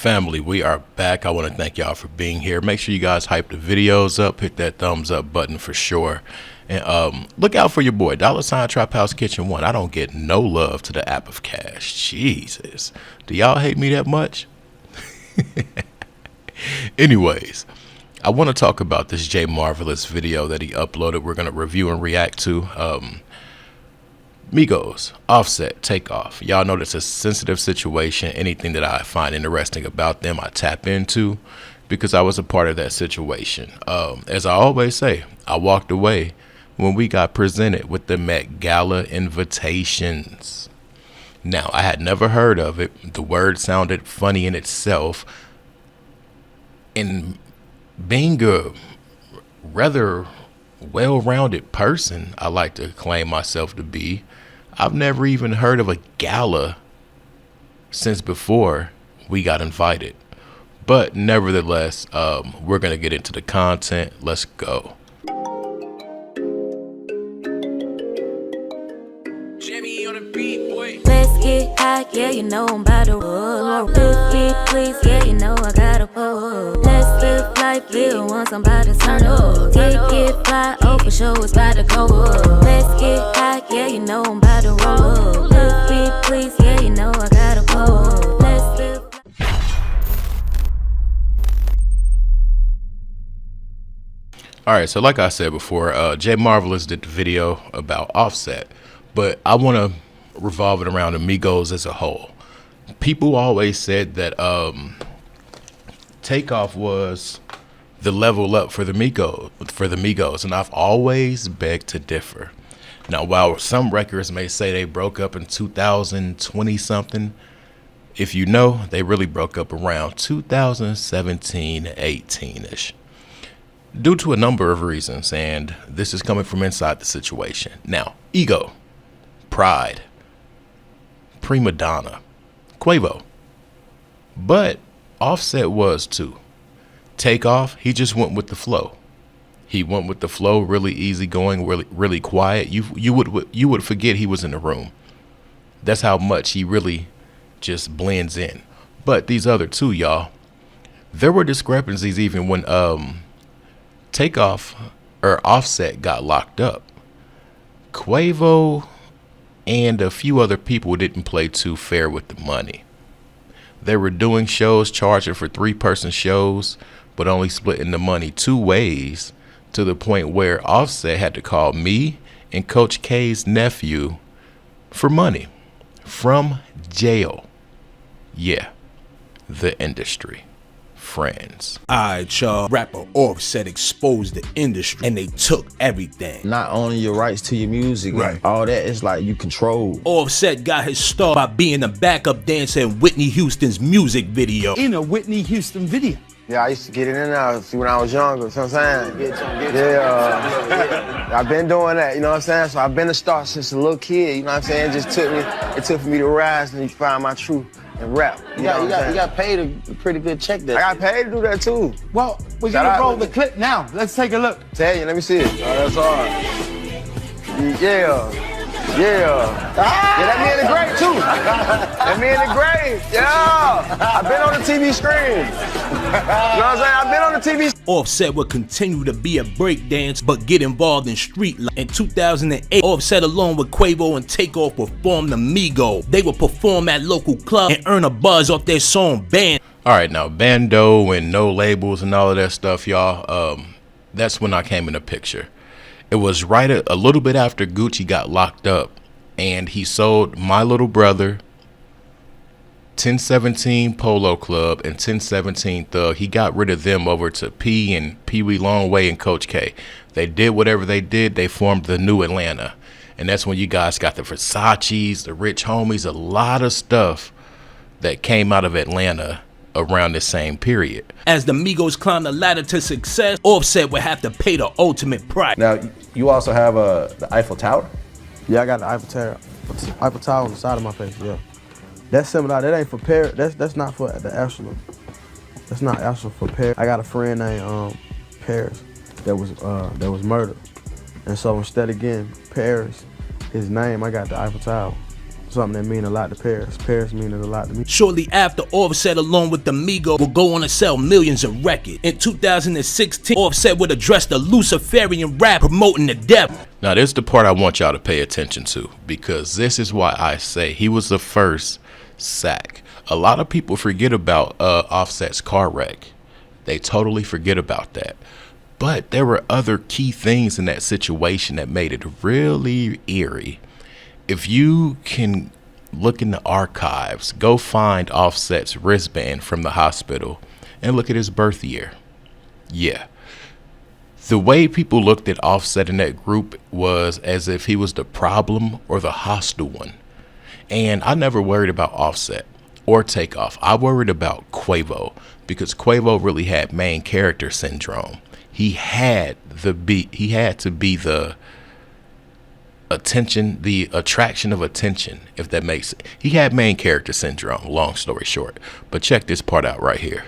Family, we are back. I want to thank y'all for being here. Make sure you guys hype the videos up, hit that thumbs up button for sure, and look out for your boy $ Trap House Kitchen 1. I don't get no love to the app of cash. Jesus, do y'all hate me that much? Anyways, I want to talk about this J Marvelous video that he uploaded. We're going to review and react to. Migos, Offset, Takeoff. Y'all know it's a sensitive situation. Anything that I find interesting about them, I tap into because I was a part of that situation. As I always say, I walked away when we got presented with the Met Gala invitations. Now, I had never heard of it. The word sounded funny in itself. And being a rather well-rounded person, I like to claim myself to be, I've never even heard of a gala since before we got invited. But nevertheless, we're going to get into the content. Let's go. Jimmy on the beat, boy. Let's get high, yeah, you know I'm about to roll. Let's get please, yeah, you know I gotta pull. Let's live life, live once I'm about to turn up. Get fly, oh for sure it's about to go up. Let's get high, yeah, you know I'm about to roll. Let's get please, yeah, you know I gotta pull. Let's live. Alright, so like I said before, J Marvelous did the video about Offset, but I want to revolve it around Migos as a whole. People always said that Takeoff was the level up for the Migos, and I've always begged to differ. Now, while some records may say they broke up in 2020 something, if you know, they really broke up around 2017, 18ish. Due to a number of reasons, and this is coming from inside the situation. Now, ego, pride, prima donna, Quavo. But Offset was too. Takeoff, he just went with the flow. He went with the flow, really easygoing, really quiet. You would forget he was in the room. That's how much he really just blends in. But these other two, y'all, there were discrepancies even when Takeoff or Offset got locked up. Quavo and a few other people didn't play too fair with the money. They were doing shows, charging for 3-person shows, but only splitting the money 2 ways, to the point where Offset had to call me and Coach K's nephew for money from jail. Yeah, the industry. Friends. Alright, y'all. Rapper Offset exposed the industry and they took everything. Not only your rights to your music, Right. all that is like you control. Offset got his start by being a backup dancer in Whitney Houston's music video. In a Whitney Houston video. Yeah, I used to get in and out when I was younger, you know what I'm saying? Yeah, I've been doing that, you know what I'm saying? So I've been a star since a little kid, you know what I'm saying? It took for me to rise and find my truth and rap. You got paid a pretty good check there. I got paid to do that too. Well, we're gonna roll the clip now. Let's take a look. Tell you, let me see it. Oh, that's hard. Yeah. Yeah, that me in the grave too. That me in the grave. Yeah, I've been on the TV screen. You know what I'm saying? I've been on the TV. Offset would continue to be a breakdance, but get involved in street life. In 2008, Offset along with Quavo and Takeoff performed the Migos. They would perform at local clubs and earn a buzz off their song Band. All right, now Bando and no labels and all of that stuff, y'all. That's when I came in the picture. It was right a little bit after Gucci got locked up, and he sold My Little Brother, 1017 Polo Club, and 1017 Thug. He got rid of them over to P and Pee Wee Longway and Coach K. They did whatever they did. They formed the New Atlanta, and that's when you guys got the Versace's, the Rich Homies, a lot of stuff that came out of Atlanta around the same period. As the Migos climbed the ladder to success, Offset would have to pay the ultimate price. Now, you also have the Eiffel Tower? Yeah, I got the Eiffel Tower on the side of my face, yeah. That's similar, that ain't for Paris, that's not for the actual, that's not actual for Paris. I got a friend named Paris that was murdered. And so instead of getting Paris, his name, I got the Eiffel Tower. something that mean a lot to Paris. Paris meaning a lot to me. Shortly after, Offset along with the Migos will go on to sell millions of records. In 2016, Offset would address the Luciferian Rap promoting the devil. Now, this is the part I want y'all to pay attention to, because this is why I say he was the first sack. A lot of people forget about Offset's car wreck. They totally forget about that. But there were other key things in that situation that made it really eerie. If you can look in the archives, go find Offset's wristband from the hospital and look at his birth year. Yeah. The way people looked at Offset in that group was as if he was the problem or the hostile one. And I never worried about Offset or Takeoff. I worried about Quavo, because Quavo really had main character syndrome. He had to be the attention, the attraction of attention, if that makes sense. He had main character syndrome, long story short. But check this part out right here.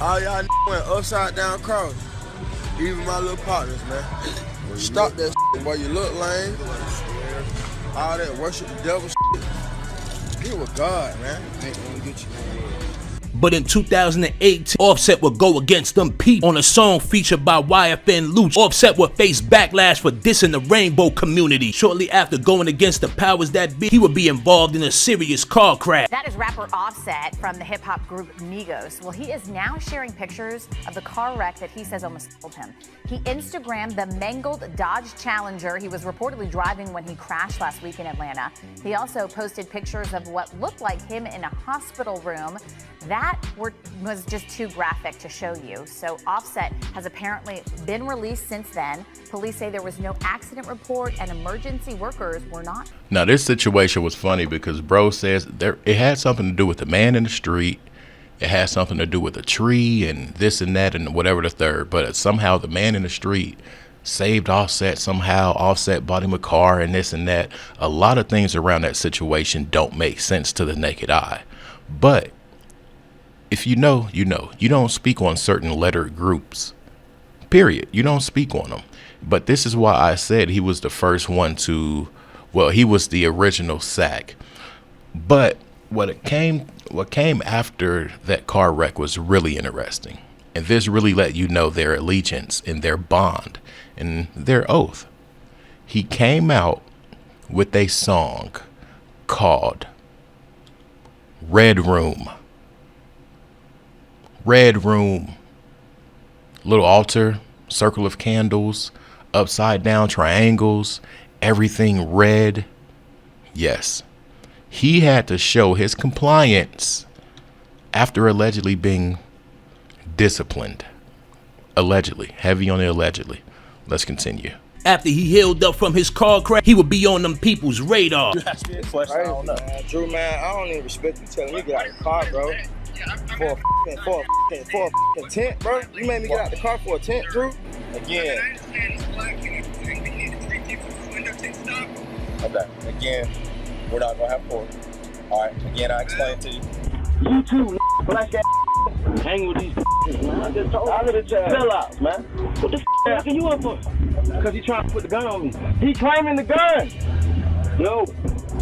All y'all went upside down cross. Even my little partners, man. Stop that shit, boy. You look lame. All that worship the devil shit. He was God, man. But in 2018, Offset would go against them people on a song featured by YFN Lucci. Offset would face backlash for dissing the rainbow community. Shortly after going against the powers that be, he would be involved in a serious car crash. That is rapper Offset from the hip-hop group Migos. Well, he is now sharing pictures of the car wreck that he says almost killed him. He Instagrammed the mangled Dodge Challenger he was reportedly driving when he crashed last week in Atlanta. He also posted pictures of what looked like him in a hospital room. That was just too graphic to show you. So Offset has apparently been released since then. Police say there was no accident report and emergency workers were not. Now, this situation was funny because bro says it had something to do with the man in the street. It had something to do with a tree and this and that and whatever the third. But somehow the man in the street saved Offset somehow. Offset bought him a car and this and that. A lot of things around that situation don't make sense to the naked eye. But if you know, you know. You don't speak on certain lettered groups, period. You don't speak on them. But this is why I said he was the first one to, well, he was the original sack. But what came after that car wreck was really interesting. And this really let you know their allegiance and their bond and their oath. He came out with a song called Red Room. Red Room, little altar, circle of candles, upside down triangles, everything red. Yes, he had to show his compliance after allegedly being disciplined. Allegedly, heavy on the allegedly. Let's continue. After he healed up from his car crash, he would be on them people's radar. Ask me a question, I don't know. Drew, man, I don't even respect you telling me to get out of the car, bro. For a tent, bro? You made me get out the car for a tent, Drew? Again. Okay, again, we're not gonna have pork. Alright, again, I explained to you. You too, black ass. Hang with these man. I just told you. Chill out, man. What the asking you up for? Because he trying to put the gun on me. He claiming the gun. No.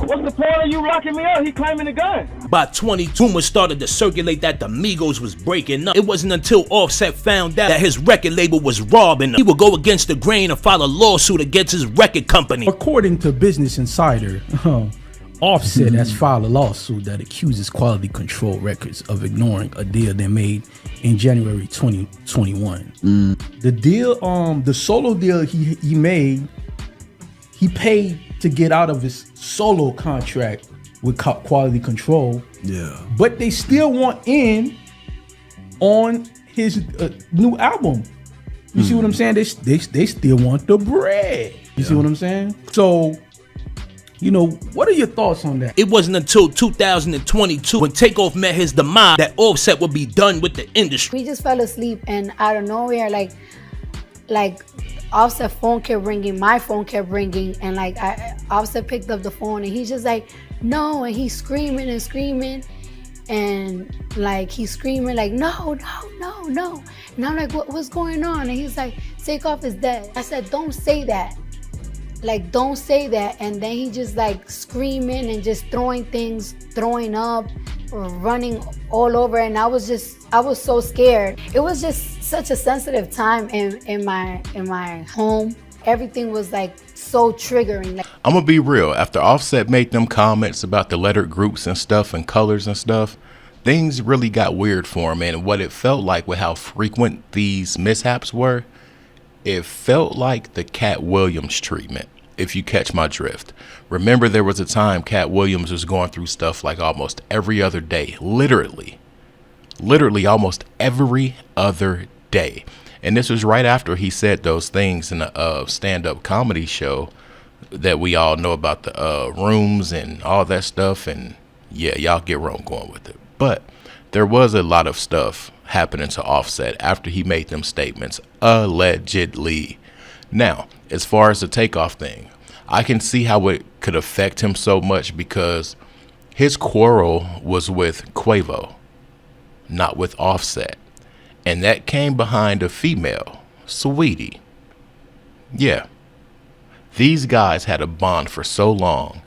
What's the point of you locking me up? He claiming the gun. By 22, rumors started to circulate that the Migos was breaking up. It wasn't until Offset found out that his record label was robbing him. He would go against the grain and file a lawsuit against his record company. According to Business Insider, Offset has filed a lawsuit that accuses Quality Control Records of ignoring a deal they made in January 2021. The deal, the solo deal he made, he paid to get out of his solo contract with Quality Control. Yeah. But they still want in on his new album. You see what I'm saying? They still want the bread. You see what I'm saying? So, you know, what are your thoughts on that? It wasn't until 2022 when Takeoff met his demise that Offset would be done with the industry. We just fell asleep and out of nowhere, like Offset phone kept ringing, my phone kept ringing, and like Offset picked up the phone and he's just like, no, and he's screaming and screaming, and like he's screaming like, no. And I'm like, what's going on? And he's like, Takeoff is dead. I said, don't say that. like, don't say that. And then he just like screaming and just throwing things, throwing up, running all over. And I was so scared. It was just such a sensitive time in my home. Everything was like so triggering. Like, I'm gonna be real. After Offset made them comments about the lettered groups and stuff and colors and stuff, things really got weird for him. And what it felt like with how frequent these mishaps were, it felt like the Cat Williams treatment, if you catch my drift. Remember, there was a time Cat Williams was going through stuff like almost every other day, literally almost every other day. And this was right after he said those things in a stand-up comedy show that we all know about, the rooms and all that stuff. And yeah, y'all get where I'm going with it. But there was a lot of stuff happening to Offset after he made them statements, allegedly. Now, as far as the takeoff thing, I can see how it could affect him so much because his quarrel was with Quavo, not with Offset. And that came behind a female, Sweetie. Yeah. These guys had a bond for so long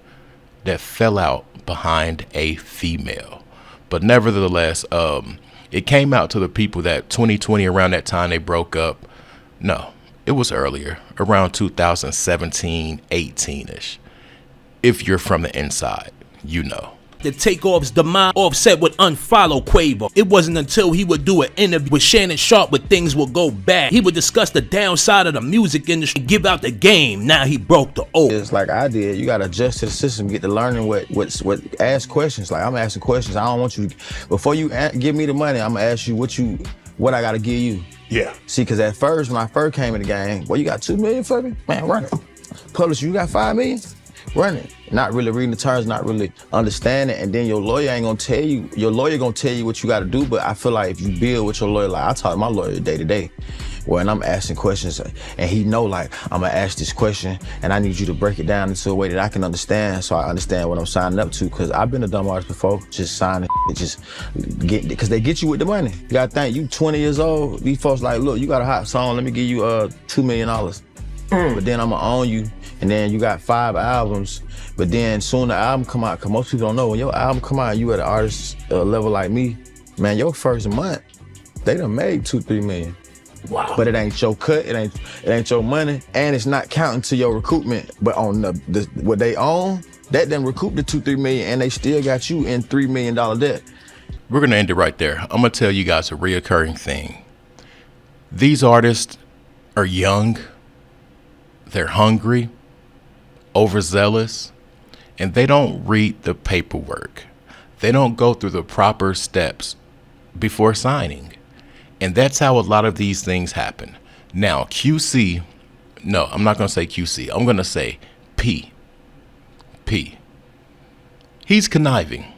that fell out behind a female. But nevertheless, it came out to the people that 2020, around that time they broke up. No, it was earlier, around 2017, 18-ish. If you're from the inside, you know. The Takeoff's demise, Offset would unfollow Quavo. It wasn't until he would do an interview with Shannon Sharp where things would go bad. He would discuss the downside of the music industry and give out the game. Now he broke the oath. It's like I did. You gotta adjust to the system, get to learning what ask questions. Like, I'm asking questions. I don't want you to, before you give me the money, I'm gonna ask you what I gotta give you. Yeah. See, cause at first, when I first came in the game, well, you got $2 million for me? Man, run it. Publisher, you got $5 million? Run it. Not really reading the terms, not really understanding, and then your lawyer ain't gonna tell you. Your lawyer gonna tell you what you gotta do, but I feel like if you build with your lawyer, like I talk to my lawyer day to day, when I'm asking questions, and he know like I'm gonna ask this question, and I need you to break it down into a way that I can understand, so I understand what I'm signing up to. Cause I've been a dumb artist before, just signing, just get, cause they get you with the money. You gotta think, you 20 years old, these folks like, look, you got a hot song, let me give you $2 million. But then I'ma own you. And then you got 5 albums, but then soon the album come out, cause most people don't know, when your album come out, you at an artist level like me, man, your first month, they done made $2-3 million. Wow. But it ain't your cut, it ain't your money, and it's not counting to your recoupment. But on the what they own, that done recoup the $2-3 million, and they still got you in $3 million debt. We're gonna end it right there. I'm gonna tell you guys a reoccurring thing. These artists are young, they're hungry, overzealous, and they don't read the paperwork. They don't go through the proper steps before signing. And that's how a lot of these things happen. Now, QC, no, I'm not going to say QC. I'm going to say P. He's conniving.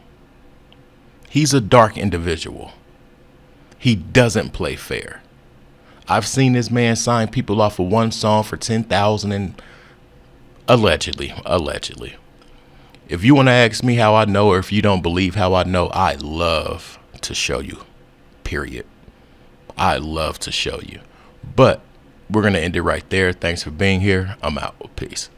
He's a dark individual. He doesn't play fair. I've seen this man sign people off of one song for $10,000 and allegedly. If you want to ask me how I know, or if you don't believe how I know, I love to show you, period. I love to show you. But we're going to end it right there. Thanks for being here. I'm out. Peace.